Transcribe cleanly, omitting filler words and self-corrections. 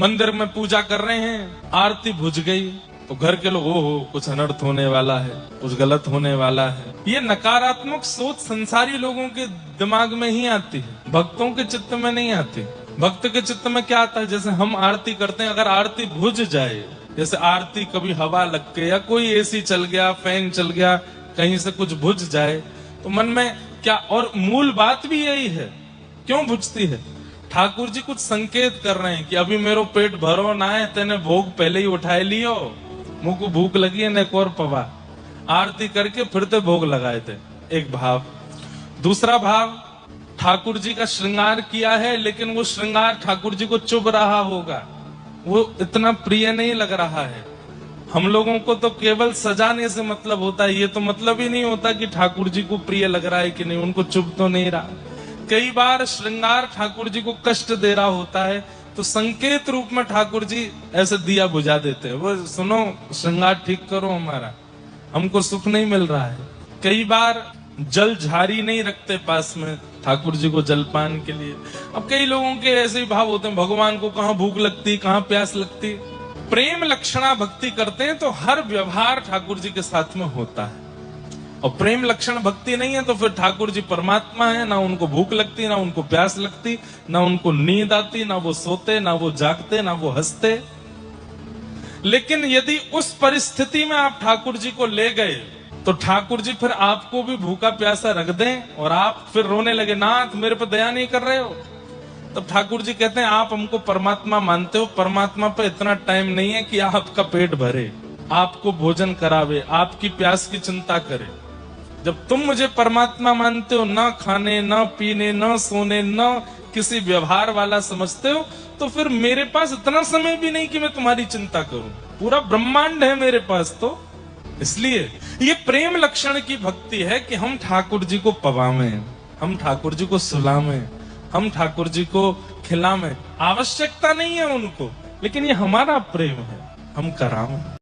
मंदिर में पूजा कर रहे हैं, आरती बुझ गई तो घर के लोग ओहो कुछ अनर्थ होने वाला है, कुछ गलत होने वाला है। ये नकारात्मक सोच संसारी लोगों के दिमाग में ही आती है, भक्तों के चित्त में नहीं आती। भक्त के चित्त में क्या आता है, जैसे हम आरती करते हैं, अगर आरती बुझ जाए, जैसे आरती कभी हवा लग के या कोई एसी चल गया, फैन चल गया, कहीं से कुछ बुझ जाए तो मन में क्या, और मूल बात भी यही है, क्यों बुझती है? ठाकुर जी कुछ संकेत कर रहे हैं कि अभी मेरो पेट भरो ना है, तेने भोग पहले ही उठाए लियो, मुंह को भूख लगी है न और पवा। आरती करके फिर ते भोग लगाए थे, एक भाव। दूसरा भाव, ठाकुर जी का श्रृंगार किया है लेकिन वो श्रृंगार ठाकुर जी को चुभ रहा होगा, वो इतना प्रिय नहीं लग रहा है। हम लोगों को तो केवल सजाने से मतलब होता है, ये तो मतलब ही नहीं होता कि ठाकुर जी को प्रिय लग रहा है कि नहीं, उनको चुभ तो नहीं रहा। कई बार श्रृंगार ठाकुर जी को कष्ट दे रहा होता है तो संकेत रूप में ठाकुर जी ऐसे दिया बुझा देते हैं, वो सुनो श्रृंगार ठीक करो हमारा, हमको सुख नहीं मिल रहा है। कई बार जल झारी नहीं रखते पास में ठाकुर जी को जलपान के लिए। अब कई लोगों के ऐसे ही भाव होते हैं, भगवान को कहाँ भूख लगती, कहाँ प्यास लगती। प्रेम लक्षणा भक्ति करते हैं तो हर व्यवहार ठाकुर जी के साथ में होता है, और प्रेम लक्षण भक्ति नहीं है तो फिर ठाकुर जी परमात्मा है, ना उनको भूख लगती, ना उनको प्यास लगती, ना उनको नींद आती, ना वो सोते, ना वो जागते, ना वो हंसते। लेकिन यदि उस परिस्थिति में आप ठाकुर जी को ले गए तो ठाकुर जी फिर आपको भी भूखा प्यासा रख दें और आप फिर रोने लगे, नाथ मेरे पर दया नहीं कर रहे हो। तब ठाकुर जी कहते हैं आप हमको परमात्मा मानते हो, परमात्मा पे इतना टाइम नहीं है कि आपका पेट भरे, आपको भोजन करावे, आपकी प्यास की चिंता करे। जब तुम मुझे परमात्मा मानते हो, ना खाने ना पीने ना सोने ना किसी व्यवहार वाला समझते हो, तो फिर मेरे पास इतना समय भी नहीं कि मैं तुम्हारी चिंता करूं, पूरा ब्रह्मांड है मेरे पास। तो इसलिए ये प्रेम लक्षण की भक्ति है कि हम ठाकुर जी को पवावें, हम ठाकुर जी को सुलावें, हम ठाकुर जी को खिलावें। आवश्यकता नहीं है उनको, लेकिन ये हमारा प्रेम है, हम करावें।